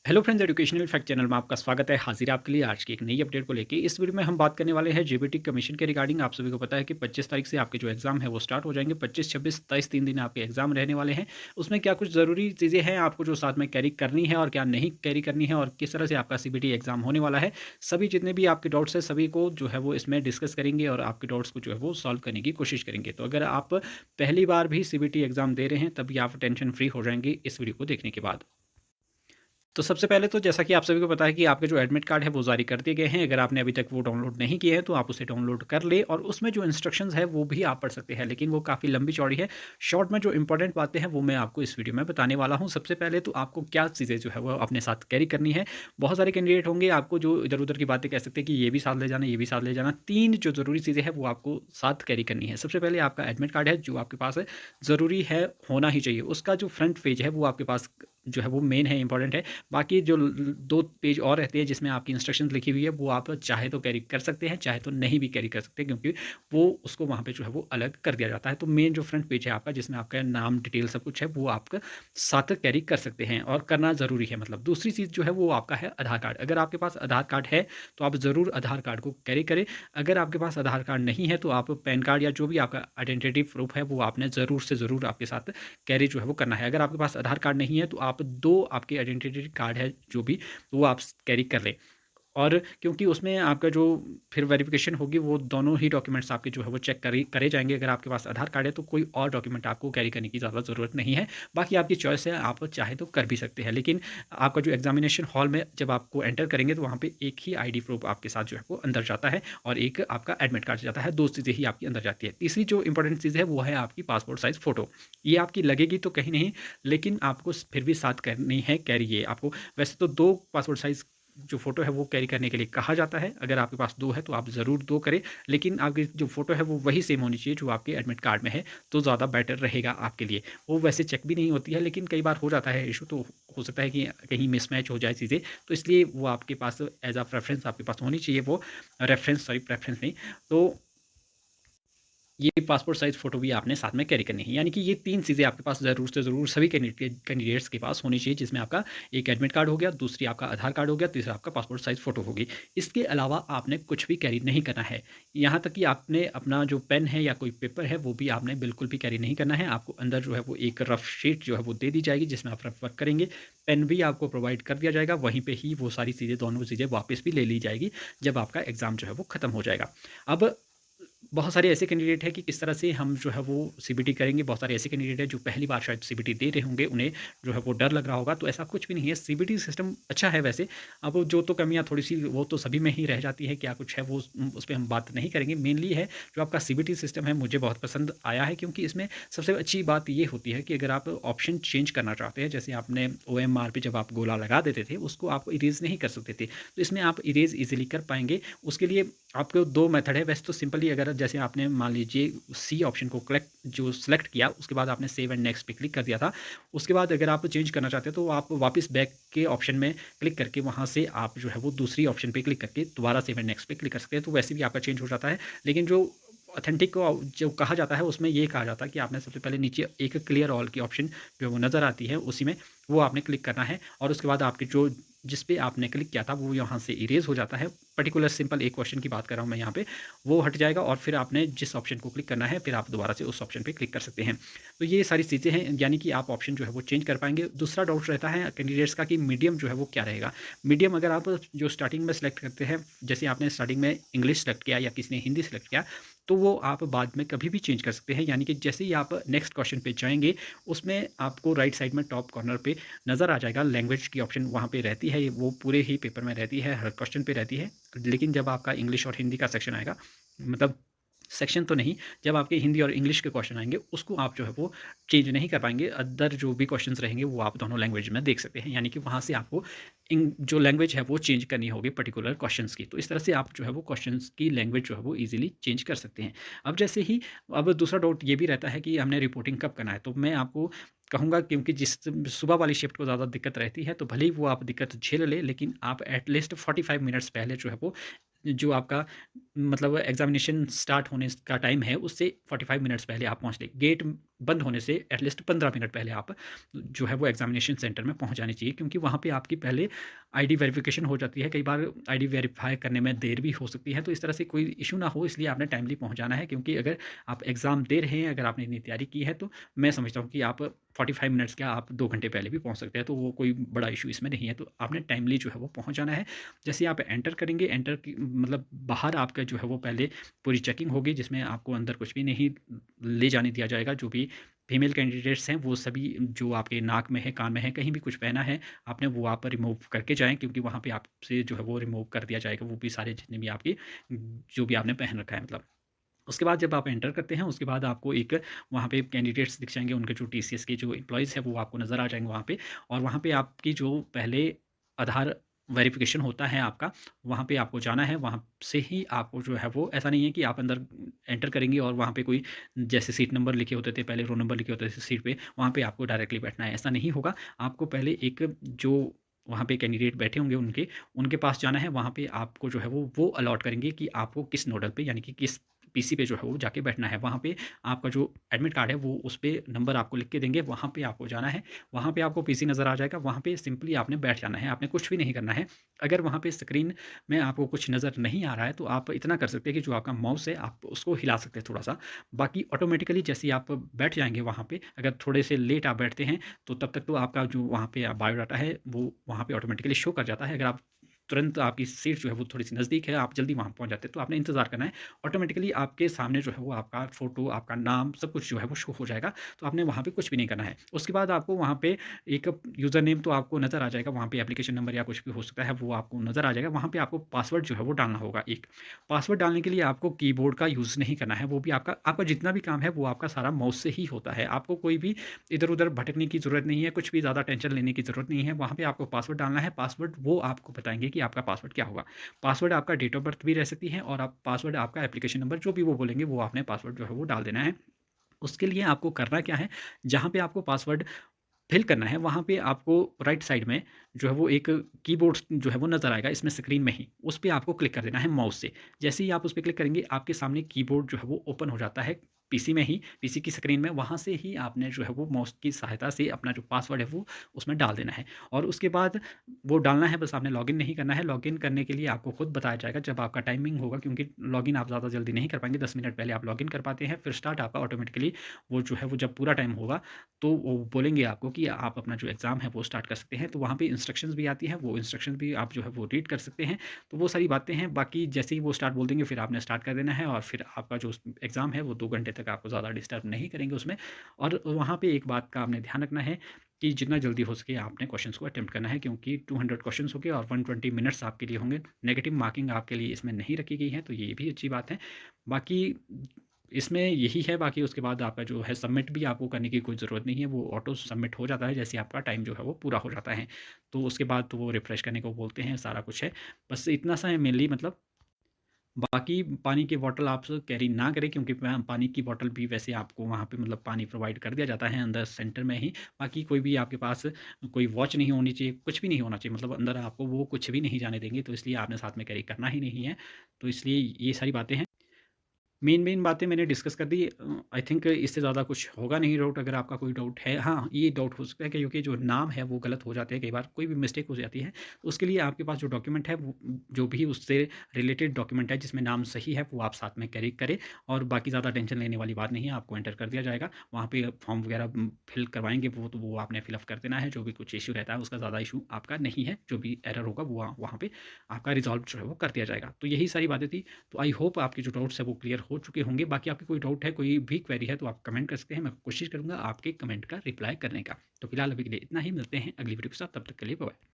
Hello friends, educational fact channel में आपका स्वागत है। हाजिर है आपके लिए आज की एक नई अपडेट को लेके। इस वीडियो में हम बात करने वाले हैं जेबीटी कमीशन के रिगार्डिंग। आप सभी को पता है कि 25 तारीख से आपके जो एग्जाम है वो स्टार्ट हो जाएंगे। 25, 26, 27 3 दिन आपके एग्जाम रहने वाले हैं। उसमें क्या कुछ ज़रूरी चीज़ें हैं आपको जो साथ में कैरी करनी है और क्या नहीं कैरी करनी है, और किस तरह से आपका सीबीटी एग्जाम होने वाला है, सभी जितने भी आपके डाउट्स हैं सभी को जो है वो इसमें डिस्कस करेंगे और आपके डाउट्स को जो है वो सॉल्व करने की कोशिश करेंगे। तो अगर आप पहली बार भी सीबीटी एग्जाम दे रहे हैं तभी आप टेंशन फ्री हो जाएंगे इस वीडियो को देखने के बाद। तो सबसे पहले तो जैसा कि आप सभी को पता है कि आपके जो एडमिट कार्ड है वो जारी कर दिए गए हैं। अगर आपने अभी तक वो डाउनलोड नहीं किए हैं तो आप उसे डाउनलोड कर ले, और उसमें जो इंस्ट्रक्शंस है वो भी आप पढ़ सकते हैं, लेकिन वो काफ़ी लंबी चौड़ी है। शॉर्ट में जो इंपॉर्टेंट बातें हैं वो मैं आपको इस वीडियो में बताने वाला हूँ। सबसे पहले तो आपको क्या चीज़ें जो है वो अपने साथ कैरी करनी है। बहुत सारे कैंडिडेट होंगे आपको जो इधर उधर की बातें कह सकते हैं कि ये भी साथ ले जाना, ये भी साथ ले जाना। तीन जो ज़रूरी चीज़ें हैं वो आपको साथ कैरी करनी है। सबसे पहले आपका एडमिट कार्ड है जो आपके पास है, ज़रूरी है, होना ही चाहिए। उसका जो फ्रंट पेज है वो आपके पास जो है वो मेन है, इंपॉर्टेंट है। बाकी जो 2 पेज और रहते हैं जिसमें आपकी इंस्ट्रक्शंस लिखी हुई है वो आप चाहे तो कैरी कर सकते हैं, चाहे तो नहीं भी कैरी कर सकते, क्योंकि वो उसको वहाँ पे जो है वो अलग कर दिया जाता है। तो मेन जो फ्रंट पेज है आपका जिसमें आपका नाम डिटेल सब कुछ है वो आप साथ कैरी कर सकते हैं और करना ज़रूरी है। मतलब दूसरी चीज़ जो है वो आपका है आधार कार्ड। अगर आपके पास आधार कार्ड है तो आप ज़रूर आधार कार्ड को कैरी करें। अगर आपके पास आधार कार्ड नहीं है तो आप पैन कार्ड या जो भी आपका आइडेंटिटी प्रूफ है वो आपने ज़रूर से ज़रूर आपके साथ कैरी जो है वो करना है। अगर आपके पास आधार कार्ड नहीं है तो आप 2 आपके आइडेंटिटी कार्ड है जो भी, वो आप कैरी कर लें। और क्योंकि उसमें आपका जो फिर वेरिफिकेशन होगी वो दोनों ही डॉक्यूमेंट्स आपके जो है वो चेक करे जाएंगे। अगर आपके पास आधार कार्ड है तो कोई और डॉक्यूमेंट आपको कैरी करने की ज़्यादा ज़रूरत नहीं है। बाकी आपकी चॉइस है, आप चाहे तो कर भी सकते हैं, लेकिन आपका जो एग्जामिनेशन हॉल में जब आपको एंटर करेंगे तो वहाँ पे एक ही आईडी प्रूफ आपके साथ जो है वो अंदर जाता है और एक आपका एडमिट कार्ड जाता है। दो चीज़ें ही आपकी अंदर जाती है। तीसरी जो इंपॉर्टेंट चीज़ है वो है आपकी पासपोर्ट साइज़ फ़ोटो। ये आपकी लगेगी तो कहीं नहीं, लेकिन आपको फिर भी साथ करनी है कैरी। ये आपको वैसे तो 2 पासपोर्ट साइज़ जो फ़ोटो है वो कैरी करने के लिए कहा जाता है। अगर आपके पास 2 है तो आप ज़रूर 2 करें, लेकिन आपकी जो फ़ोटो है वो वही सेम होनी चाहिए जो आपके एडमिट कार्ड में है, तो ज़्यादा बेटर रहेगा आपके लिए। वो वैसे चेक भी नहीं होती है, लेकिन कई बार हो जाता है इश्यू, तो हो सकता है कि कहीं मिसमैच हो जाए चीज़ें, तो इसलिए वो आपके पास एज़ अ प्रेफ़रेंस आपके पास होनी चाहिए वो, प्रेफ़रेंस नहीं। तो ये पासपोर्ट साइज़ फ़ोटो भी आपने साथ में कैरी करनी है। यानी कि ये 3 चीज़ें आपके पास ज़रूर से ज़रूर सभी कैंडिडेट्स के पास होनी चाहिए, जिसमें आपका एक एडमिट कार्ड हो गया, दूसरी आपका आधार कार्ड हो गया, तीसरा आपका पासपोर्ट साइज़ फ़ोटो होगी। इसके अलावा आपने कुछ भी कैरी नहीं करना है। यहाँ तक कि आपने अपना जो पेन है या कोई पेपर है वो भी आपने बिल्कुल भी कैरी नहीं करना है। आपको अंदर जो है वो एक रफ़ शीट जो है वो दे दी जाएगी जिसमें आप रफ़ वर्क करेंगे। पेन भी आपको प्रोवाइड कर दिया जाएगा, वहीं पे ही वो सारी चीज़ें, दोनों चीज़ें वापस भी ले ली जाएगी जब आपका एग्ज़ाम जो है वो ख़त्म हो जाएगा। अब बहुत सारे ऐसे कैंडिडेट हैं कि किस तरह से हम जो है वो सीबीटी करेंगे। बहुत सारे ऐसे कैंडिडेट हैं जो पहली बार शायद सीबीटी दे रहे होंगे, उन्हें जो है वो डर लग रहा होगा, तो ऐसा कुछ भी नहीं है। सीबीटी सिस्टम अच्छा है वैसे। अब जो तो कमियाँ थोड़ी-सी वो तो सभी में ही रह जाती है, क्या कुछ है वो उस पे हम बात नहीं करेंगे। मेनली है जो आपका सीबीटी सिस्टम है, मुझे बहुत पसंद आया है, क्योंकि इसमें सबसे अच्छी बात ये होती है कि अगर आप ऑप्शन चेंज करना चाहते हैं, जैसे आपने ओएमआर पे जब आप गोला लगा देते थे, उसको आप इरेज़ नहीं कर सकते थे, तो इसमें आप इरेज़ ईज़िली कर पाएँगे। उसके लिए आपको 2 मेथड है वैसे तो। सिंपली अगर जैसे आपने मान लीजिए सी ऑप्शन को सेलेक्ट किया, उसके बाद आपने सेव एंड नेक्स्ट पे क्लिक कर दिया था। उसके बाद अगर आप चेंज करना चाहते हैं तो आप वापस बैक के ऑप्शन में क्लिक करके वहाँ से आप जो है वो दूसरी ऑप्शन पे क्लिक करके दोबारा सेव एंड नेक्स्ट पे क्लिक कर सकते हैं, तो वैसे भी आपका चेंज हो जाता है। लेकिन जो ऑथेंटिक को जो कहा जाता है उसमें ये कहा जाता है कि आपने सबसे पहले नीचे एक क्लियर ऑल की ऑप्शन जो है वो नज़र आती है, उसी में वो आपने क्लिक करना है, और उसके बाद आपके जो जिस पे आपने क्लिक किया था वो यहाँ से इरेज़ हो जाता है। पर्टिकुलर सिंपल एक क्वेश्चन की बात कर रहा हूँ मैं यहाँ पे, वो हट जाएगा और फिर आपने जिस ऑप्शन को क्लिक करना है फिर आप दोबारा से उस ऑप्शन पे क्लिक कर सकते हैं। तो ये सारी चीज़ें हैं, यानी कि आप ऑप्शन जो है वो चेंज कर पाएँगे। दूसरा डाउट रहता है कैंडिडेट्स का कि मीडियम जो है वो क्या रहेगा। मीडियम अगर आप जो स्टार्टिंग में सेलेक्ट करते हैं, जैसे आपने स्टार्टिंग में इंग्लिश सेलेक्ट किया या किसी ने हिंदी सेलेक्ट किया, तो वो आप बाद में कभी भी चेंज कर सकते हैं। यानी कि जैसे ही आप नेक्स्ट क्वेश्चन पे जाएँगे, उसमें आपको राइट साइड में टॉप कॉर्नर पे नज़र आ जाएगा लैंग्वेज की ऑप्शन, वहाँ पे रहती है, वो पूरे ही पेपर में रहती है, हर क्वेश्चन पे रहती है। लेकिन जब आपका इंग्लिश और हिंदी का सेक्शन आएगा, मतलब सेक्शन तो नहीं, जब आपके हिंदी और इंग्लिश के क्वेश्चन आएँगे उसको आप जो है वो चेंज नहीं कर पाएँगे। अदर जो भी क्वेश्चंस रहेंगे वो आप दोनों लैंग्वेज में देख सकते हैं। यानी कि वहाँ से आपको जो लैंग्वेज है वो चेंज करनी होगी पर्टिकुलर क्वेश्चंस की। तो इस तरह से आप जो है वो क्वेश्चंस की लैंग्वेज जो है वो ईज़िली चेंज कर सकते हैं। अब जैसे ही अब दूसरा डाउट ये भी रहता है कि हमने रिपोर्टिंग कब करना है? तो मैं आपको कहूँगा, क्योंकि जिस सुबह वाली शिफ्ट को ज़्यादा दिक्कत रहती है, तो भले ही वो आप दिक्कत झेल लें, लेकिन आप एट लीस्ट 45 मिनट्स पहले जो है वो जो आपका मतलब एग्ज़ामिनेशन स्टार्ट होने का टाइम है, उससे 45 मिनट्स पहले आप पहुँच लें। गेट बंद होने से एटलीस्ट 15 मिनट पहले आप जो है वो एग्ज़ामिनेशन सेंटर में पहुँच जाने चाहिए, क्योंकि वहाँ पे आपकी पहले आईडी वेरिफ़िकेशन हो जाती है। कई बार आईडी वेरीफ़ाई करने में देर भी हो सकती है, तो इस तरह से कोई इश्यू ना हो, इसलिए आपने टाइमली पहुँच जाना है, क्योंकि अगर आप एग्ज़ाम दे रहे हैं, अगर आपने इतनी तैयारी की है, तो मैं समझता हूँ कि आप 45 मिनट्स क्या, आप 2 घंटे पहले भी पहुँच सकते हैं, तो वो कोई बड़ा इश्यू इसमें नहीं है। तो आपने टाइमली जो है वो पहुँच जाना है। जैसे ही आप एंटर करेंगे, एंटर की मतलब बाहर आपका जो है वो पहले पूरी चेकिंग होगी, जिसमें आपको अंदर कुछ भी नहीं ले जाने दिया जाएगा। जो भी फीमेल कैंडिडेट्स हैं, वो सभी जो आपके नाक में है, कान में है, कहीं भी कुछ पहना है आपने, वो आप रिमूव करके जाएँ, क्योंकि वहाँ पे आपसे जो है वो रिमूव कर दिया जाएगा, वो भी सारे जितने भी आपके जो भी आपने पहन रखा है मतलब। उसके बाद जब आप एंटर करते हैं, उसके बाद आपको एक वहाँ पे कैंडिडेट्स दिख जाएँगे, उनके जो टीसीएस के जो एम्प्लॉइज़ हैं, वो आपको नज़र आ जाएँगे वहाँ पे। और वहाँ पे आपकी जो पहले आधार वेरिफ़िकेशन होता है आपका, वहाँ पे आपको जाना है। वहाँ से ही आपको जो है वो, ऐसा नहीं है कि आप अंदर एंटर करेंगे और वहाँ पे कोई जैसे सीट नंबर लिखे होते थे, पहले रोल नंबर लिखे होते थे सीट पे, वहाँ पे आपको डायरेक्टली बैठना है, ऐसा नहीं होगा। आपको पहले एक जो वहाँ पे कैंडिडेट बैठे होंगे उनके पास जाना है। वहाँ पे आपको जो है वो अलॉट करेंगे कि आपको किस नोडल पे, यानी कि किस पीसी पे जो है वो जाके बैठना है। वहाँ पे आपका जो एडमिट कार्ड है, वो उस पे नंबर आपको लिख के देंगे, वहाँ पे आपको जाना है। वहाँ पे आपको पीसी नज़र आ जाएगा, वहाँ पे सिंपली आपने बैठ जाना है, आपने कुछ भी नहीं करना है। अगर वहाँ पे स्क्रीन में आपको कुछ नज़र नहीं आ रहा है, तो आप इतना कर सकते हैं कि जो आपका माउस है, आप उसको हिला सकते हैं थोड़ा-सा। बाकी ऑटोमेटिकली जैसे ही आप बैठ जाएँगे वहाँ पे, अगर थोड़े से लेट आप बैठते हैं, तो तब तक तो आपका जो वहाँ पे बायोडाटा है, वो वहाँ पे ऑटोमेटिकली शो कर जाता है। अगर आप तुरंत, आपकी सीट जो है वो थोड़ी-सी नज़दीक है, आप जल्दी वहाँ पहुँच जाते हैं, तो आपने इंतज़ार करना है। ऑटोमेटिकली आपके सामने जो है वो आपका फ़ोटो, आपका नाम, सब कुछ जो है वो शो हो जाएगा, तो आपने वहाँ पे कुछ भी नहीं करना है। उसके बाद आपको वहाँ पे एक यूज़र नेम तो आपको नज़र आ जाएगा, वहाँ पे एप्लीकेशन नंबर या कुछ भी हो सकता है, वो आपको नज़र आ जाएगा। वहाँ पे आपको पासवर्ड जो है वो डालना होगा एक। पासवर्ड डालने के लिए आपको कीबोर्ड का यूज़ नहीं करना है, वो भी आपका आपका जितना भी काम है, वो आपका सारा माउस से ही होता है। आपको कोई भी इधर-उधर भटकने की ज़रूरत नहीं है, कुछ भी ज़्यादा टेंशन लेने की ज़रूरत नहीं है। वहाँ पे आपको पासवर्ड डालना है, पासवर्ड वो आपको बताएँगे कि आपका पासवर्ड क्या होगा। पासवर्ड आपका डेट ऑफ बर्थ भी रह सकती है, और आप पासवर्ड आपका एप्लीकेशन नंबर जो भी वो बोलेंगे, वो आपने पासवर्ड जो है वो डाल देना है। उसके लिए आपको करना क्या है, जहाँ पे आपको पासवर्ड फ़िल करना है, वहाँ पे आपको राइट साइड में जो है वो एक कीबोर्ड जो है वो नज़र आएगा, इसमें स्क्रीन में ही। उस पे आपको क्लिक कर देना है माउस से। जैसे ही आप उस पे क्लिक करेंगे, आपके सामने कीबोर्ड जो है वो ओपन हो जाता है, पीसी में ही, पीसी की स्क्रीन में। वहाँ से ही आपने जो है वो माउस की सहायता से अपना जो पासवर्ड है वो उसमें डाल देना है। और उसके बाद वो डालना है, बस आपने लॉगिन नहीं करना है। लॉगिन करने के लिए आपको खुद बताया जाएगा जब आपका टाइमिंग होगा, क्योंकि लॉगिन आप ज़्यादा जल्दी नहीं कर पाएँगे, 10 मिनट पहले आप लॉगिन कर पाते हैं, फिर स्टार्ट आपका ऑटोमेटिकली वो जो है वो जब पूरा टाइम होगा, तो वो बोलेंगे आपको कि आप अपना जो एग्ज़ाम है वो स्टार्ट कर सकते हैं। तो वहाँ पे इंस्ट्रक्शंस भी आती हैं, वो इंस्ट्रक्शंस भी आप जो है वो रीड कर सकते हैं। तो वो सारी बातें हैं, बाकी जैसे ही वो स्टार्ट बोल देंगे, फिर आपने स्टार्ट कर देना है, और फिर आपका जो एग्ज़ाम है वो 2 घंटे तक आपको ज़्यादा डिस्टर्ब नहीं करेंगे उसमें। और वहाँ पे एक बात का आपने ध्यान रखना है कि जितना जल्दी हो सके आपने क्वेश्चंस को अटेम्प्ट करना है, क्योंकि 200 क्वेश्चंस होंगे और 120 मिनट्स आपके लिए होंगे। नेगेटिव मार्किंग आपके लिए इसमें नहीं रखी गई है, तो ये भी अच्छी बात है। बाकी इसमें यही है, बाकी उसके बाद आपका जो है सबमिट भी आपको करने की कोई ज़रूरत नहीं है, वो ऑटो सबमिट हो जाता है जैसे आपका टाइम जो है वो पूरा हो जाता है। तो उसके बाद तो वो रिफ्रेश करने को बोलते हैं, सारा कुछ है। बस इतना सा है मेनली मतलब। बाकी पानी की बॉटल आप कैरी ना करें, क्योंकि पानी की बॉटल भी वैसे आपको वहाँ पे मतलब पानी प्रोवाइड कर दिया जाता है अंदर सेंटर में ही। बाकी कोई भी आपके पास कोई वॉच नहीं होनी चाहिए, कुछ भी नहीं होना चाहिए, मतलब अंदर आपको वो कुछ भी नहीं जाने देंगे, तो इसलिए आपने साथ में कैरी करना ही नहीं है। तो इसलिए ये सारी बातें हैं। मेन बातें मैंने डिस्कस कर दी। आई थिंक इससे ज़्यादा कुछ होगा नहीं डाउट, अगर आपका कोई डाउट है। हाँ, ये डाउट हो सकता है कि क्योंकि जो नाम है वो गलत हो जाते हैं, कई बार कोई भी मिस्टेक हो जाती है। तो उसके लिए आपके पास जो डॉक्यूमेंट है, वो जो भी उससे रिलेटेड डॉक्यूमेंट है जिसमें नाम सही है, वो आप साथ में कैरी करें। और बाकी ज़्यादा टेंशन लेने वाली बात नहीं है, आपको एंटर कर दिया जाएगा। वहाँ पे फॉर्म वगैरह फिल करवाएँगे, वो तो वो आपने फिल अप कर देना है। जो भी कुछ इश्यू रहता है, उसका ज़्यादा इश्यू आपका नहीं है। जो भी एरर होगा वो वहाँ पे आपका रिज़ॉल्व जो है वो कर दिया जाएगा। तो यही सारी बातें थी। तो आई होप आपके जो डाउट्स हैं वो क्लियर हो चुके होंगे। बाकी आपके कोई डाउट है, कोई भी क्वेरी है, तो आप कमेंट कर सकते हैं। मैं कोशिश करूँगा आपके कमेंट का रिप्लाई करने का। तो फिलहाल अभी के लिए इतना ही, मिलते हैं अगली वीडियो के साथ, तब तक के लिए बाय बाय।